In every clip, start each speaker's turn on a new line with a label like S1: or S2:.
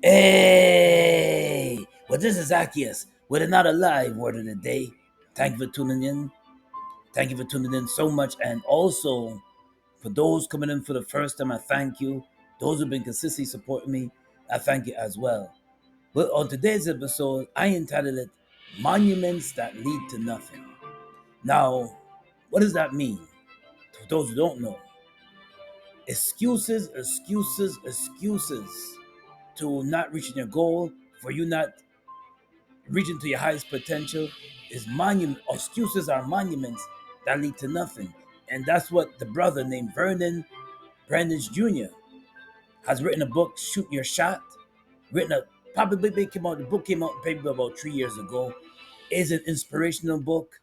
S1: Hey, well, this is Zaccheus with another live word of the day. Thank you for tuning in. Thank you for tuning in so much. And also, for those coming in for the first time, I thank you. Those who've been consistently supporting me, I thank you as well. But on today's episode, I entitled it Monuments That Lead to Nothing. Now, what does that mean? For those who don't know, excuses to not reaching your goal, for you not reaching to your highest potential is monument. Excuses are monuments that lead to nothing. And that's what the brother named Vernon Brandis Jr. has written a book, Shoot Your Shot. Written a probably came out, the book came out maybe about 3 years ago. Is an inspirational book,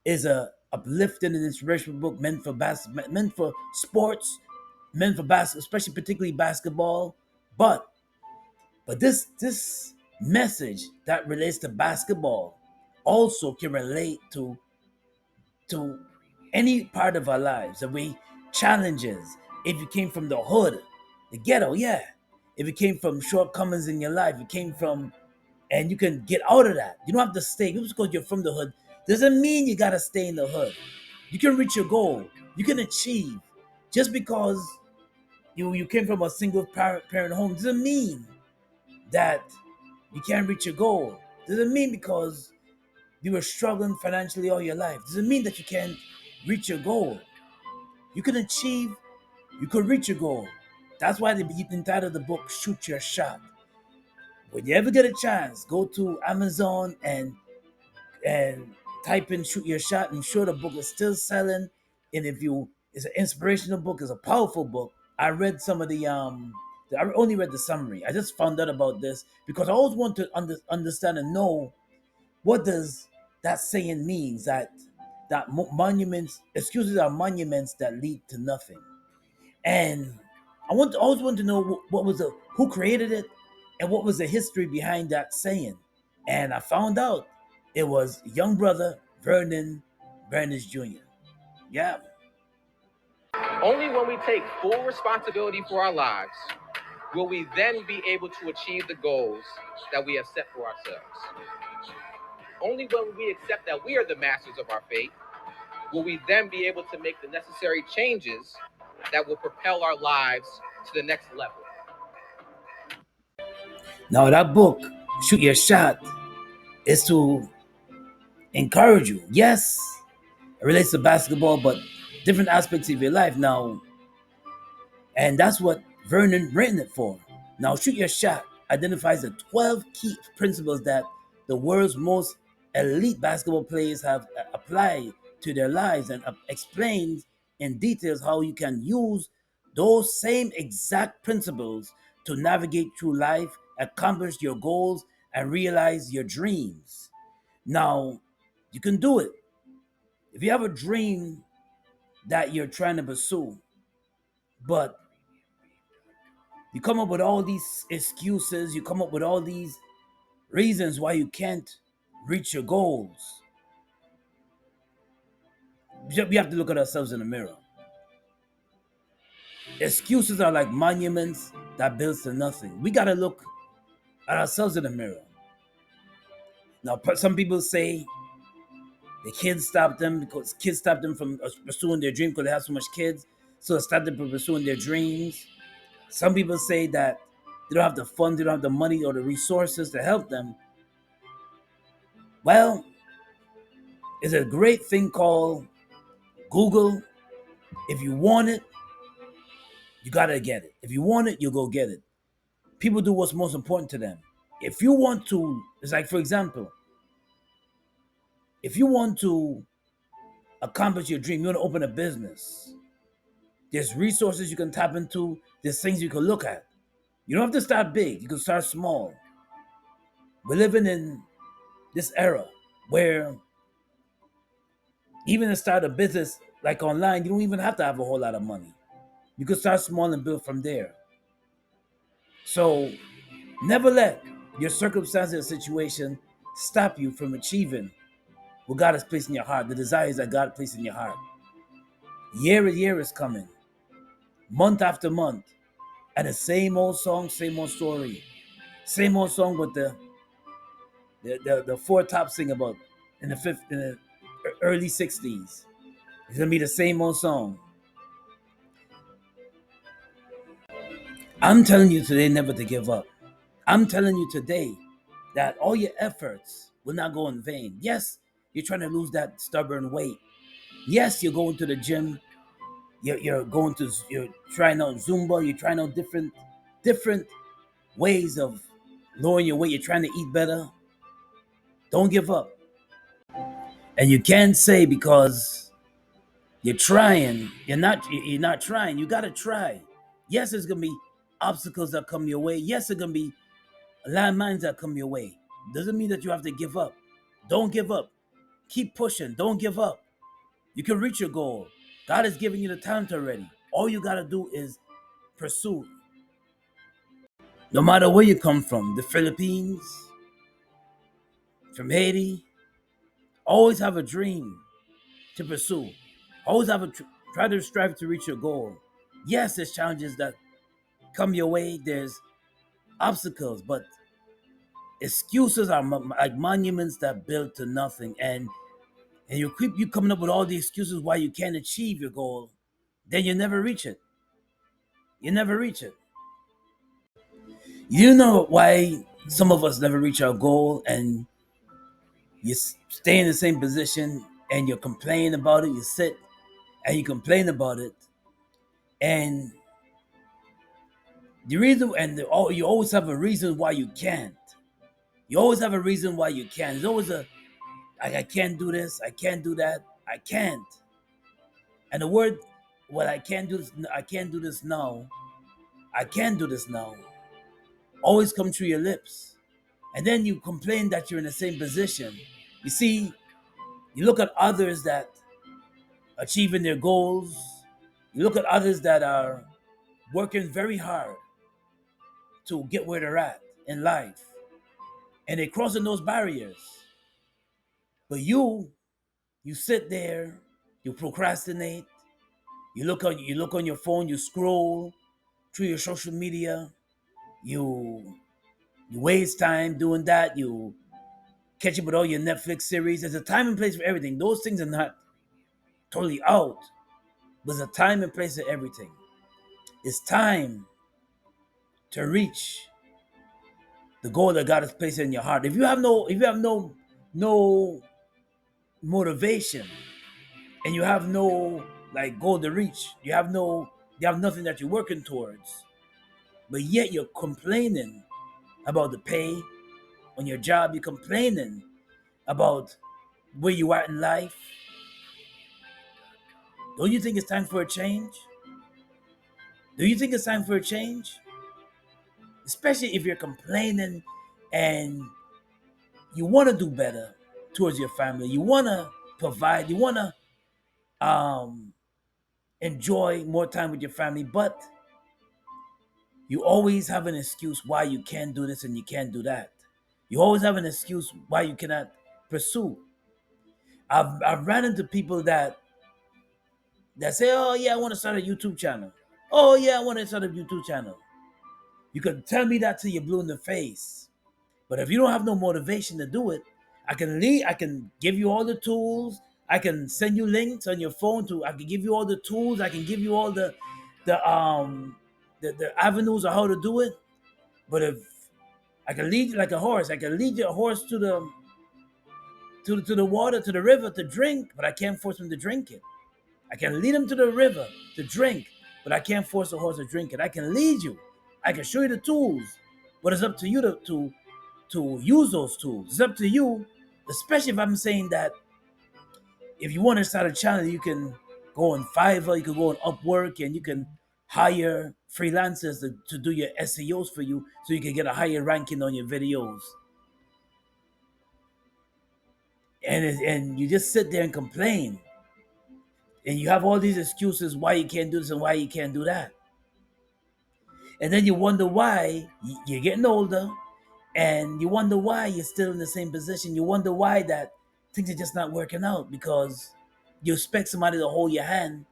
S1: is a uplifting and inspirational book meant for sports, meant for basketball, especially particularly basketball. But this message that relates to basketball also can relate to any part of our lives. If we challenges, if you came from the hood, the ghetto, yeah. If you came from shortcomings in your life, you came from, and you can get out of that. You don't have to stay. Just because you're from the hood doesn't mean you gotta stay in the hood. You can reach your goal. You can achieve. Just because you came from a single parent home doesn't mean that you can't reach your goal. Doesn't mean because you were struggling financially all your life. Doesn't mean that you can't reach your goal. You can achieve, you could reach your goal. That's why they entitled the book Shoot Your Shot. When you ever get a chance, go to Amazon and type in Shoot Your Shot, and sure the book is still selling. And if you it's an inspirational book, it's a powerful book. I read some of I only read the summary. I just found out about this because I always want to understand and know what does that saying means that monuments excuses are monuments that lead to nothing. And always want to know what was the who created it and what was the history behind that saying. And I found out it was young brother Vernon Berners Jr. Yeah.
S2: Only when we take full responsibility for our lives will we then be able to achieve the goals that we have set for ourselves. Only when we accept that we are the masters of our fate will we then be able to make the necessary changes that will propel our lives to the next level.
S1: Now that book, Shoot Your Shot, is to encourage you. Yes, it relates to basketball, but different aspects of your life. Now, and that's what Vernon written it for. Now, Shoot Your Shot identifies the 12 key principles that the world's most elite basketball players have applied to their lives and explains in details how you can use those same exact principles to navigate through life, accomplish your goals, and realize your dreams. Now, you can do it. If you have a dream that you're trying to pursue, but you come up with all these excuses, you come up with all these reasons why you can't reach your goals. We have to look at ourselves in the mirror. Excuses are like monuments that builds to nothing. We got to look at ourselves in the mirror. Now, some people say the kids stopped them because kids stopped them from pursuing their dream because they have so much kids, so it stopped them from pursuing their dreams. Some people say that they don't have the funds, they don't have the money or the resources to help them. Well, it's a great thing called Google. If you want it, you gotta get it. If you want it, you'll go get it. People do what's most important to them. If you want to, it's like, for example, if you want to accomplish your dream, you want to open a business, there's resources you can tap into, there's things you can look at. You don't have to start big, you can start small. We're living in this era where even to start a business like online, you don't even have to have a whole lot of money. You can start small and build from there. So never let your circumstances or situation stop you from achieving what God has placed in your heart, the desires that God placed in your heart. Year is coming, month after month, and the same old song, same old story. Same old song with the four top sing about in the early '60s. It's gonna be the same old song. I'm telling you today never to give up. I'm telling you today that all your efforts will not go in vain. Yes, you're trying to lose that stubborn weight. Yes, you're going to the gym. You're trying out Zumba. You're trying out different ways of lowering your weight. You're trying to eat better. Don't give up. And you can't say because you're trying, you're not trying. You gotta try. Yes, there's gonna be obstacles that come your way. Yes, there's gonna be landmines that come your way. Doesn't mean that you have to give up. Don't give up. Keep pushing. Don't give up. You can reach your goal. God has given you the talent already. All you gotta do is pursue. No matter where you come from, the Philippines, from Haiti, always have a dream to pursue. Always have try to strive to reach your goal. Yes, there's challenges that come your way. There's obstacles, but excuses are like monuments that build to nothing. And you coming up with all the excuses why you can't achieve your goal. Then you never reach it. You never reach it. You know why some of us never reach our goal, and you stay in the same position and you complain about it. You sit and you complain about it, and the reason you always have a reason why you can't. You always have a reason why you can't. There's always I can't do this, I can't do that, I can't. And the word, well, I can't do this now, I can't do this now, always come through your lips. And then you complain that you're in the same position. You see, you look at others that achieving their goals. You look at others that are working very hard to get where they're at in life, and they're crossing those barriers. But you sit there, you procrastinate, you look on your phone, you scroll through your social media, you you waste time doing that, you catch up with all your Netflix series. There's a time and place for everything. Those things are not totally out, but there's a time and place for everything. It's time to reach the goal that God has placed in your heart. If you have no motivation, and you have no like goal to reach, you have nothing that you're working towards, but yet you're complaining about the pay on your job, you're complaining about where you are in life. Don't you think it's time for a change? Do you think it's time for a change? Especially if you're complaining and you want to do better towards your family, you want to provide, you want to um, enjoy more time with your family, but you always have an excuse why you can't do this and you can't do that. You always have an excuse why you cannot pursue. I've ran into people that say, "Oh yeah, I want to start a YouTube channel. Oh yeah, I want to start a YouTube channel." You can tell me that till you're blue in the face, but if you don't have no motivation to do it, I can give you all the tools. I can send you links on your phone to. I can give you all the tools. I can give you all the um the avenues of how to do it. But if I can lead you like a horse, I can lead your horse to the water, to the river to drink, but I can't force him to drink it. I can lead him to the river to drink, but I can't force the horse to drink it. I can lead you. I can show you the tools, but it's up to you to use those tools. It's up to you, especially if I'm saying that if you want to start a channel, you can go on Fiverr, you can go on Upwork, and you can hire freelancers to do your SEOs for you so you can get a higher ranking on your videos. And you just sit there and complain, and you have all these excuses why you can't do this and why you can't do that, and then you wonder why you're getting older, and you wonder why you're still in the same position. You wonder why that things are just not working out because you expect somebody to hold your hand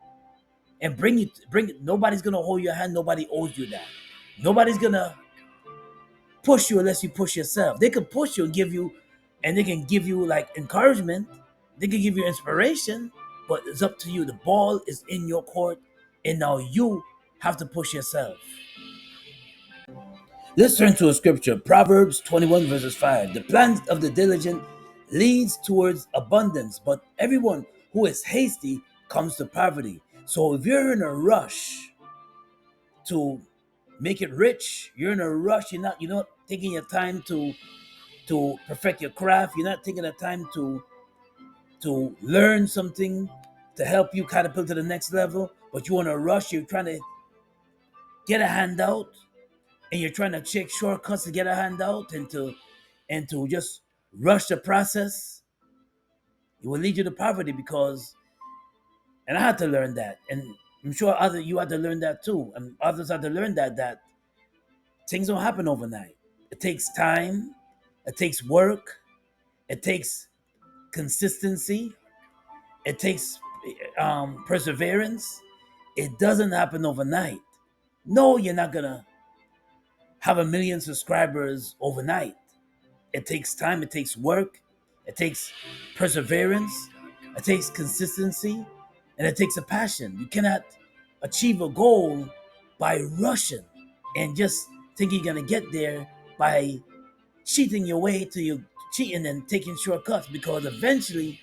S1: and bring it. Nobody's gonna hold your hand. Nobody owes you that. Nobody's gonna push you unless you push yourself. They can push you and give you, and they can give you like encouragement. They can give you inspiration, but it's up to you. The ball is in your court, and now you have to push yourself. Let's turn to a scripture, Proverbs 21 verses 5. The plans of the diligent leads towards abundance, but everyone who is hasty comes to poverty. So if you're in a rush to make it rich, you're in a rush, you're not taking your time to perfect your craft, you're not taking the time to learn something to help you catapult to the next level, but you're in a rush, you're trying to get a handout, and you're trying to take shortcuts to get a handout and to just rush the process, it will lead you to poverty. Because, and I had to learn that, and I'm sure other you had to learn that too, and others had to learn that things don't happen overnight. It takes time, it takes work, it takes consistency, it takes perseverance. It doesn't happen overnight. No, you're not gonna have a million subscribers overnight. It takes time, it takes work, it takes perseverance, it takes consistency, and it takes a passion. You cannot achieve a goal by rushing and just thinking you're gonna get there by cheating your way to you, cheating and taking shortcuts, because eventually,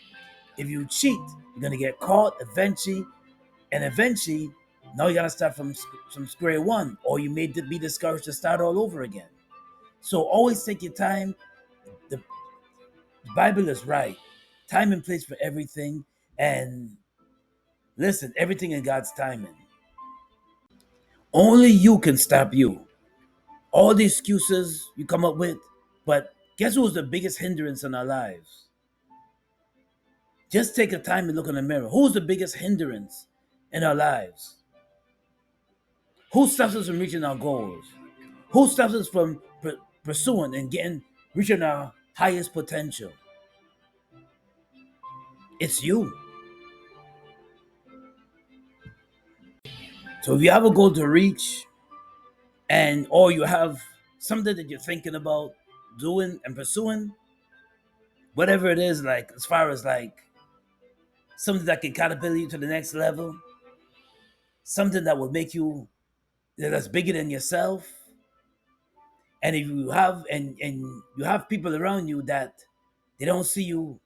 S1: if you cheat, you're gonna get caught eventually, and eventually now you gotta start from square one, or you may be discouraged to start all over again. So always take your time. The Bible is right. Time and place for everything. And listen, everything in God's timing. Only you can stop you. All the excuses you come up with, but guess who's the biggest hindrance in our lives? Just take a time and look in the mirror. Who's the biggest hindrance in our lives? Who stops us from reaching our goals? Who stops us from pursuing and reaching our highest potential? It's you. So if you have a goal to reach, and or you have something that you're thinking about doing and pursuing, whatever it is, like as far as like something that can catapult you to the next level, something that will make you that's bigger than yourself. And if you have and you have people around you that they don't see you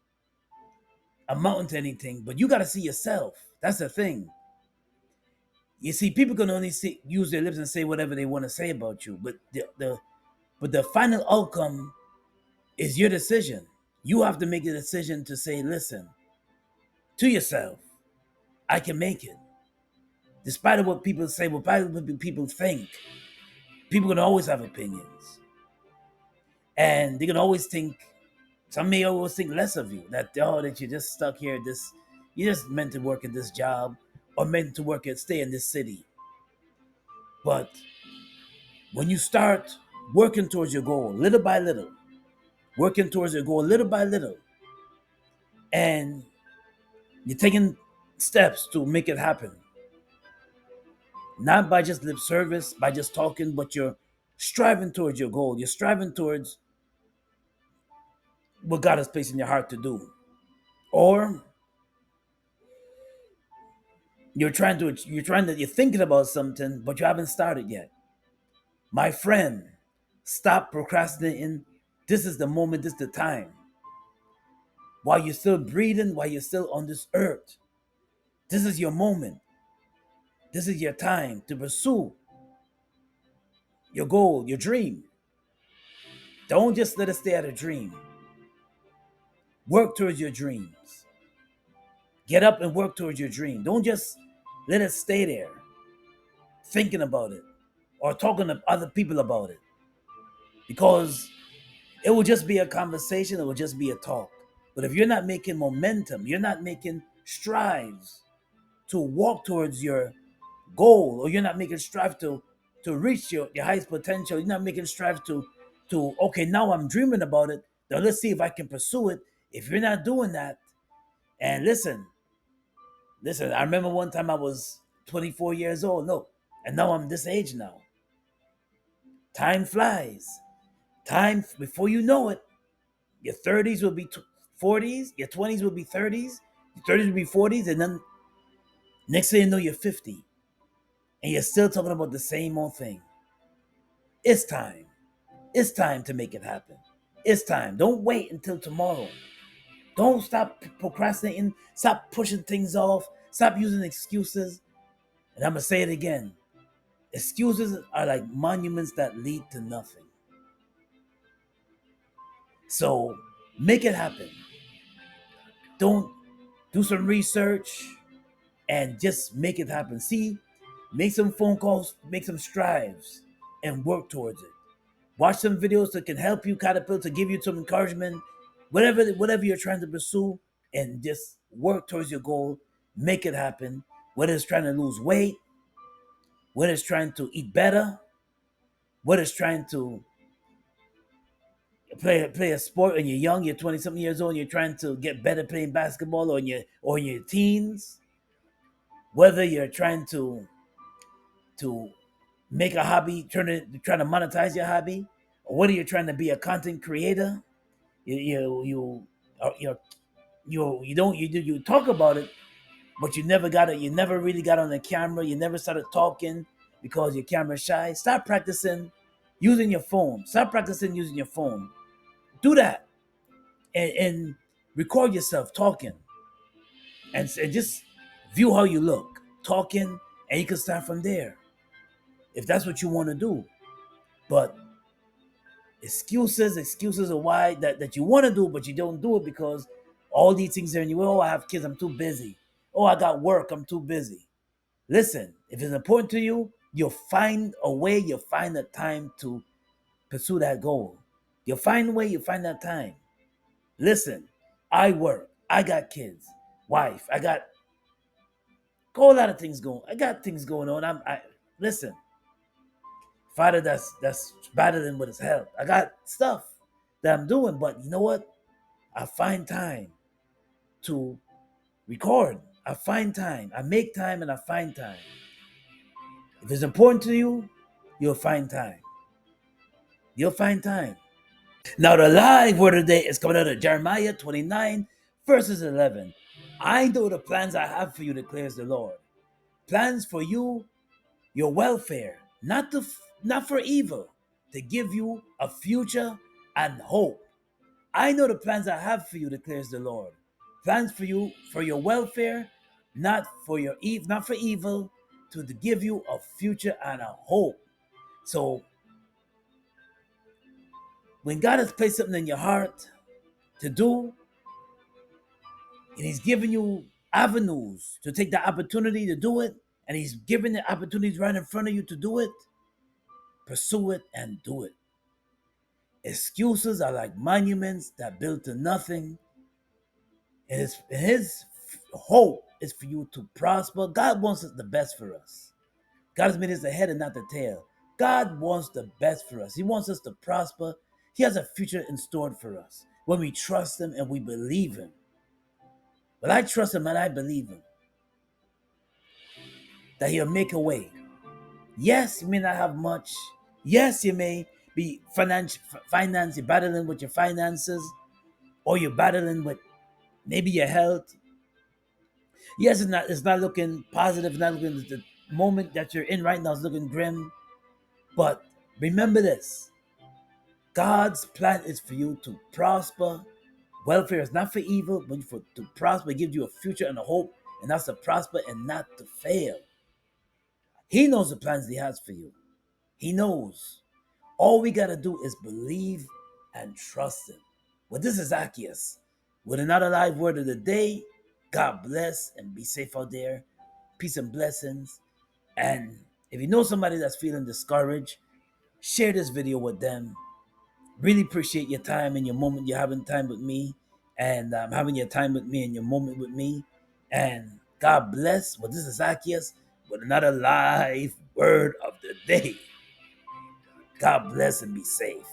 S1: amounting to anything, but you got to see yourself. That's the thing. You see, people can only use their lips and say whatever they want to say about you, but the final outcome is your decision. You have to make a decision to say, listen, to yourself, I can make it. Despite of what people say, what people think, people can always have opinions. And they can always think, some may always think less of you, that, oh, that you're just stuck here, you're just meant to work at this job, or meant to stay in this city. But when you start working towards your goal, little by little, working towards your goal little by little, and you're taking steps to make it happen, not by just lip service, by just talking, but you're striving towards your goal. You're striving towards what God has placed in your heart to do. Or you're thinking about something, but you haven't started yet. My friend, stop procrastinating. This is the moment, this is the time. While you're still breathing, while you're still on this earth, this is your moment. This is your time to pursue your goal, your dream. Don't just let it stay at a dream. Work towards your dreams. Get up and work towards your dream. Don't just let it stay there thinking about it or talking to other people about it, because it will just be a conversation, it will just be a talk. But if you're not making momentum, you're not making strides to walk towards your goal, or you're not making strive to reach your highest potential, you're not making strive to okay, now I'm dreaming about it. Now let's see if I can pursue it. If you're not doing that, and listen, I remember one time I was 24 years old. No, and now I'm this age now. Time flies. Time before you know it, your 30s will be 40s, your 20s will be 30s, your 30s will be 40s, and then next thing you know, you're 50, and you're still talking about the same old thing. It's time. It's time to make it happen. It's time. Don't wait until tomorrow. Don't stop procrastinating. Stop pushing things off. Stop using excuses. And I'm going to say it again. Excuses are like monuments that lead to nothing. So make it happen. Don't do some research and just make it happen. See, make some phone calls, make some strives, and work towards it. Watch some videos that can help you catapult, to give you some encouragement, whatever you're trying to pursue, and just work towards your goal. Make it happen. Whether it's trying to lose weight, whether it's trying to eat better, whether it's trying to play a sport and you're young, you're 20 something years old, and you're trying to get better playing basketball, or in your teens, whether you're trying to make a hobby, trying to monetize your hobby, or whether you're trying to be a content creator, you you talk about it, but you never got it. You never really got on the camera. You never started talking because your camera's shy. Start practicing using your phone. Start practicing using your phone. Do that and record yourself talking, and just view how you look talking, and you can start from there if that's what you want to do. But excuses of why that you want to do, but you don't do it because all these things are in you. Oh, I have kids, I'm too busy. Oh, I got work, I'm too busy. Listen, if it's important to you, you'll find a way, you'll find the time to pursue that goal. You'll find a way, you'll find that time. Listen, I work, I got kids, wife, I got a whole lot of things going. I got things going on. I listen, Father, that's battling with his health. I got stuff that I'm doing, but you know what? I find time to record. I find time. I make time and I find time. If it's important to you, you'll find time. You'll find time. Now, the live word today is coming out of Jeremiah 29, verses 11. I know the plans I have for you, declares the Lord. Plans for you, your welfare, not for evil, to give you a future and hope. I know the plans I have for you, declares the Lord. Plans for you, for your welfare, not for evil, to give you a future and a hope. So when God has placed something in your heart to do, and He's given you avenues to take the opportunity to do it, and He's given the opportunities right in front of you to do it, pursue it and do it. Excuses are like monuments that build to nothing. And his hope is for you to prosper. God wants the best for us. God has made us the head and not the tail. God wants the best for us. He wants us to prosper. He has a future in store for us when we trust Him and we believe Him. But I trust Him and I believe Him that He'll make a way. Yes, you may not have much. Yes, you may be you're battling with your finances, or you're battling with maybe your health. Yes, it's not looking positive, it's not looking, the moment that you're in right now is looking grim. But remember this: God's plan is for you to prosper. Welfare is not for evil, but for to prosper. It gives you a future and a hope, and that's to prosper and not to fail. He knows the plans He has for you. He knows. All we gotta do is believe and trust Him. Well, this is Zaccheus with another live word of the day. God bless and be safe out there. Peace and blessings. And if you know somebody that's feeling discouraged, share this video with them. Really appreciate your time and your moment. You're having time with me, and having your time with me and your moment with me. And God bless. Well, this is Zaccheus with another live word of the day. God bless and be safe.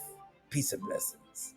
S1: Peace and blessings.